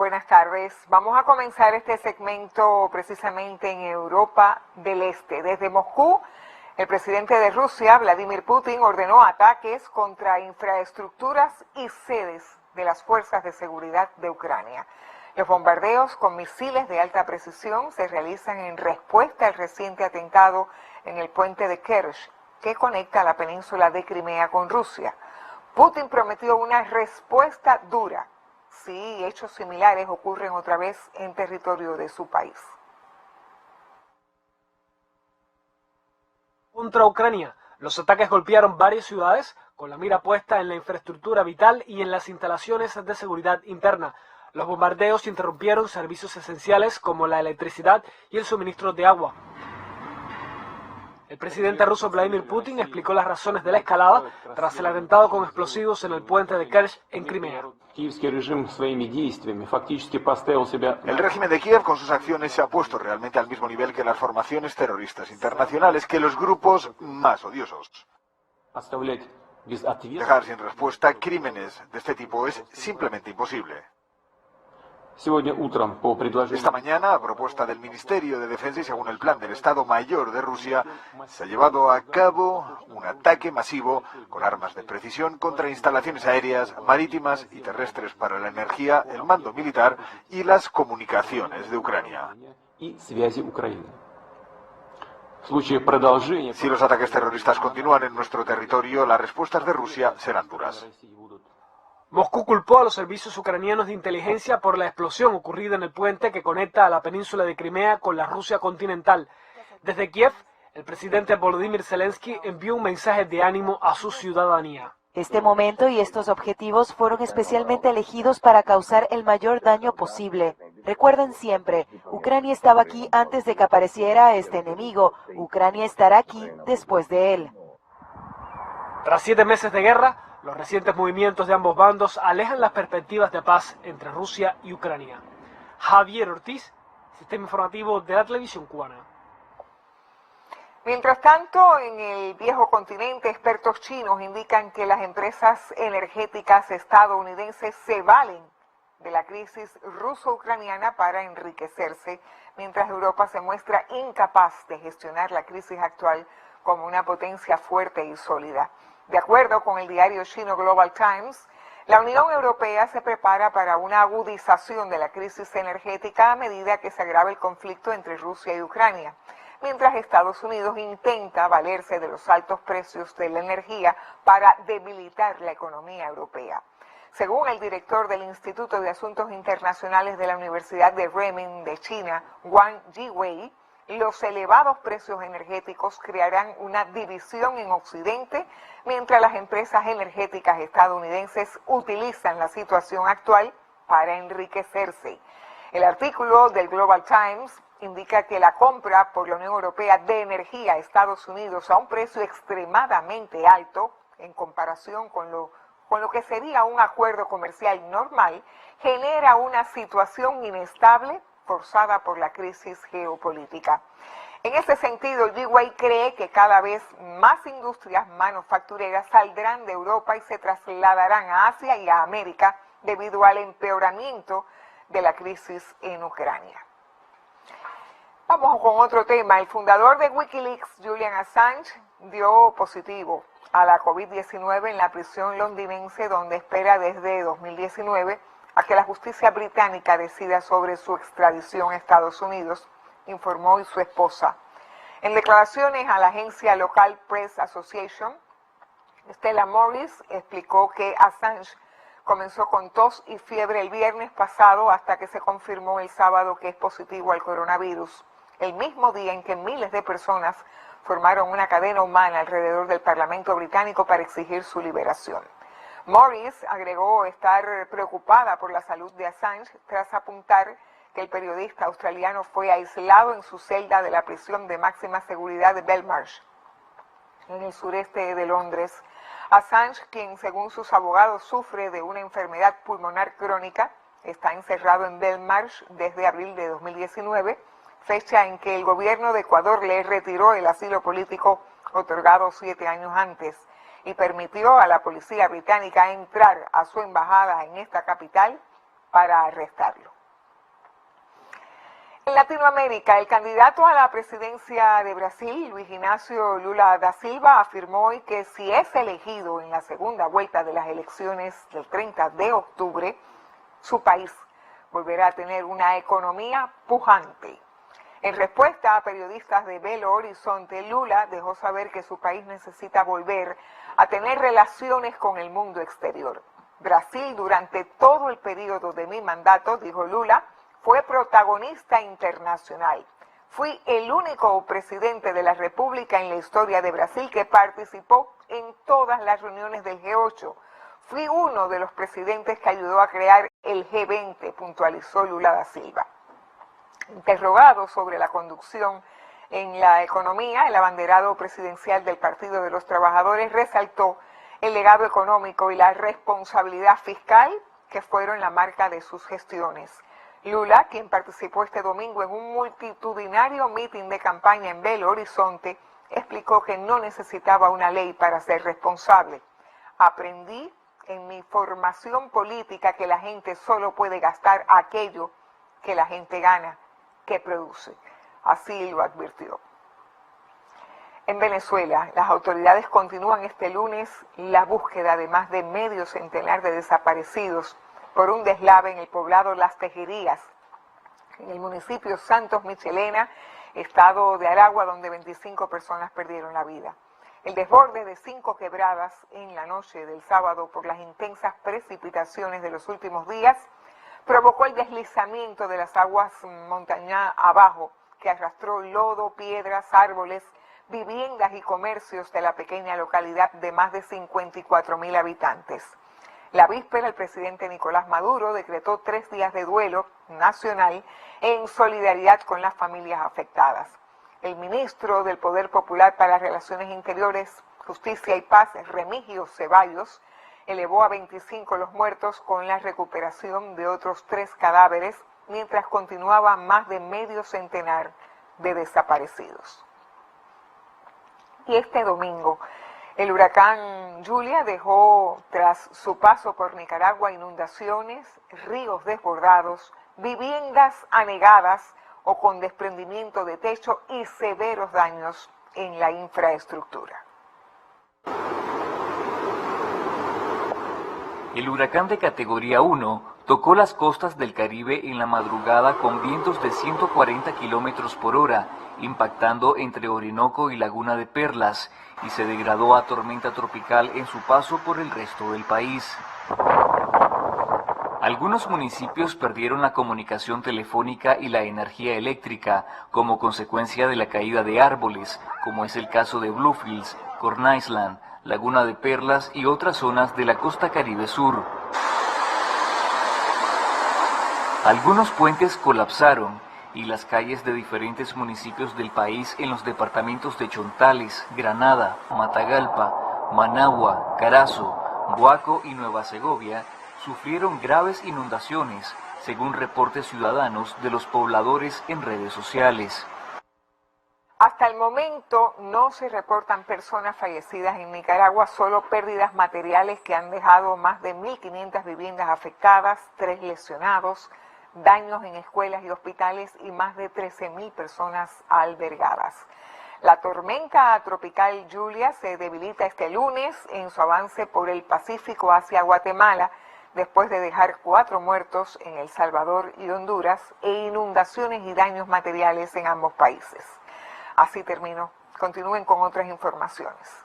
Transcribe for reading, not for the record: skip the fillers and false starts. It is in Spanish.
Buenas tardes. Vamos a comenzar este segmento precisamente en Europa del Este. Desde Moscú, el presidente de Rusia, Vladimir Putin, ordenó ataques contra infraestructuras y sedes de las fuerzas de seguridad de Ucrania. Los bombardeos con misiles de alta precisión se realizan en respuesta al reciente atentado en el puente de Kerch, que conecta la península de Crimea con Rusia. Putin prometió una respuesta dura si hechos similares ocurren otra vez en territorio de su país. Contra Ucrania, los ataques golpearon varias ciudades con la mira puesta en la infraestructura vital y en las instalaciones de seguridad interna. Los bombardeos interrumpieron servicios esenciales como la electricidad y el suministro de agua. El presidente ruso Vladimir Putin explicó las razones de la escalada tras el atentado con explosivos en el puente de Kerch en Crimea. El régimen de Kiev con sus acciones se ha puesto realmente al mismo nivel que las formaciones terroristas internacionales, que los grupos más odiosos. Dejar sin respuesta crímenes de este tipo es simplemente imposible. Esta mañana, a propuesta del Ministerio de Defensa y según el plan del Estado Mayor de Rusia, se ha llevado a cabo un ataque masivo con armas de precisión contra instalaciones aéreas, marítimas y terrestres para la energía, el mando militar y las comunicaciones de Ucrania. Si los ataques terroristas continúan en nuestro territorio, las respuestas de Rusia serán duras. Moscú culpó a los servicios ucranianos de inteligencia por la explosión ocurrida en el puente que conecta a la península de Crimea con la Rusia continental. Desde Kiev, el presidente Volodymyr Zelensky envió un mensaje de ánimo a su ciudadanía. Este momento y estos objetivos fueron especialmente elegidos para causar el mayor daño posible. Recuerden siempre, Ucrania estaba aquí antes de que apareciera este enemigo. Ucrania estará aquí después de él. Tras 7 meses de guerra, los recientes movimientos de ambos bandos alejan las perspectivas de paz entre Rusia y Ucrania. Javier Ortiz, Sistema Informativo de la Televisión Cubana. Mientras tanto, en el viejo continente, expertos chinos indican que las empresas energéticas estadounidenses se valen de la crisis ruso-ucraniana para enriquecerse, mientras Europa se muestra incapaz de gestionar la crisis actual como una potencia fuerte y sólida. De acuerdo con el diario chino Global Times, la Unión Europea se prepara para una agudización de la crisis energética a medida que se agrava el conflicto entre Rusia y Ucrania, mientras Estados Unidos intenta valerse de los altos precios de la energía para debilitar la economía europea. Según el director del Instituto de Asuntos Internacionales de la Universidad de Renmin de China, Wang Jiwei, los elevados precios energéticos crearán una división en Occidente, mientras las empresas energéticas estadounidenses utilizan la situación actual para enriquecerse. El artículo del Global Times indica que la compra por la Unión Europea de energía a Estados Unidos a un precio extremadamente alto, en comparación con lo que sería un acuerdo comercial normal, genera una situación inestable forzada por la crisis geopolítica. En ese sentido, Jiwei cree que cada vez más industrias manufactureras saldrán de Europa y se trasladarán a Asia y a América debido al empeoramiento de la crisis en Ucrania. Vamos con otro tema. El fundador de Wikileaks, Julian Assange, dio positivo a la COVID-19 en la prisión londinense, donde espera desde 2019 a que la justicia británica decida sobre su extradición a Estados Unidos, informó hoy su esposa. En declaraciones a la agencia local Press Association, Stella Morris explicó que Assange comenzó con tos y fiebre el viernes pasado hasta que se confirmó el sábado que es positivo al coronavirus, el mismo día en que miles de personas formaron una cadena humana alrededor del Parlamento británico para exigir su liberación. Morris agregó estar preocupada por la salud de Assange tras apuntar que el periodista australiano fue aislado en su celda de la prisión de máxima seguridad de Belmarsh, en el sureste de Londres. Assange, quien según sus abogados sufre de una enfermedad pulmonar crónica, está encerrado en Belmarsh desde abril de 2019, fecha en que el gobierno de Ecuador le retiró el asilo político otorgado 7 años antes y permitió a la policía británica entrar a su embajada en esta capital para arrestarlo. En Latinoamérica, el candidato a la presidencia de Brasil, Luis Ignacio Lula da Silva, afirmó hoy que si es elegido en la segunda vuelta de las elecciones del 30 de octubre, su país volverá a tener una economía pujante. En respuesta a periodistas de Belo Horizonte, Lula dejó saber que su país necesita volver a tener relaciones con el mundo exterior. Brasil, durante todo el periodo de mi mandato, dijo Lula, fue protagonista internacional. Fui el único presidente de la República en la historia de Brasil que participó en todas las reuniones del G8. Fui uno de los presidentes que ayudó a crear el G20, puntualizó Lula da Silva. Interrogado sobre la conducción en la economía, el abanderado presidencial del Partido de los Trabajadores resaltó el legado económico y la responsabilidad fiscal que fueron la marca de sus gestiones. Lula, quien participó este domingo en un multitudinario mitin de campaña en Belo Horizonte, explicó que no necesitaba una ley para ser responsable. Aprendí en mi formación política que la gente solo puede gastar aquello que la gente gana, que produce. Así lo advirtió. En Venezuela, las autoridades continúan este lunes la búsqueda de más de medio centenar de desaparecidos por un deslave en el poblado Las Tejerías, en el municipio Santos Michelena, estado de Aragua, donde 25 personas perdieron la vida. El desborde de 5 quebradas en la noche del sábado por las intensas precipitaciones de los últimos días provocó el deslizamiento de las aguas montaña abajo, que arrastró lodo, piedras, árboles, viviendas y comercios de la pequeña localidad de más de 54.000 habitantes. La víspera, el presidente Nicolás Maduro decretó 3 días de duelo nacional en solidaridad con las familias afectadas. El ministro del Poder Popular para las Relaciones Interiores, Justicia y Paz, Remigio Ceballos, elevó a 25 los muertos con la recuperación de otros 3 cadáveres, mientras continuaba más de medio centenar de desaparecidos. Y este domingo, el huracán Julia dejó tras su paso por Nicaragua inundaciones, ríos desbordados, viviendas anegadas o con desprendimiento de techo y severos daños en la infraestructura. El huracán de categoría 1 tocó las costas del Caribe en la madrugada con vientos de 140 kilómetros por hora, impactando entre Orinoco y Laguna de Perlas, y se degradó a tormenta tropical en su paso por el resto del país. Algunos municipios perdieron la comunicación telefónica y la energía eléctrica como consecuencia de la caída de árboles, como es el caso de Bluefields, Corn Island, Laguna de Perlas y otras zonas de la costa Caribe Sur. Algunos puentes colapsaron y las calles de diferentes municipios del país en los departamentos de Chontales, Granada, Matagalpa, Managua, Carazo, Boaco y Nueva Segovia sufrieron graves inundaciones, según reportes ciudadanos de los pobladores en redes sociales. Hasta el momento no se reportan personas fallecidas en Nicaragua, solo pérdidas materiales que han dejado más de 1.500 viviendas afectadas, 3 lesionados, daños en escuelas y hospitales y más de 13.000 personas albergadas. La tormenta tropical Julia se debilita este lunes en su avance por el Pacífico hacia Guatemala, después de dejar 4 muertos en El Salvador y Honduras e inundaciones y daños materiales en ambos países. Así termino. Continúen con otras informaciones.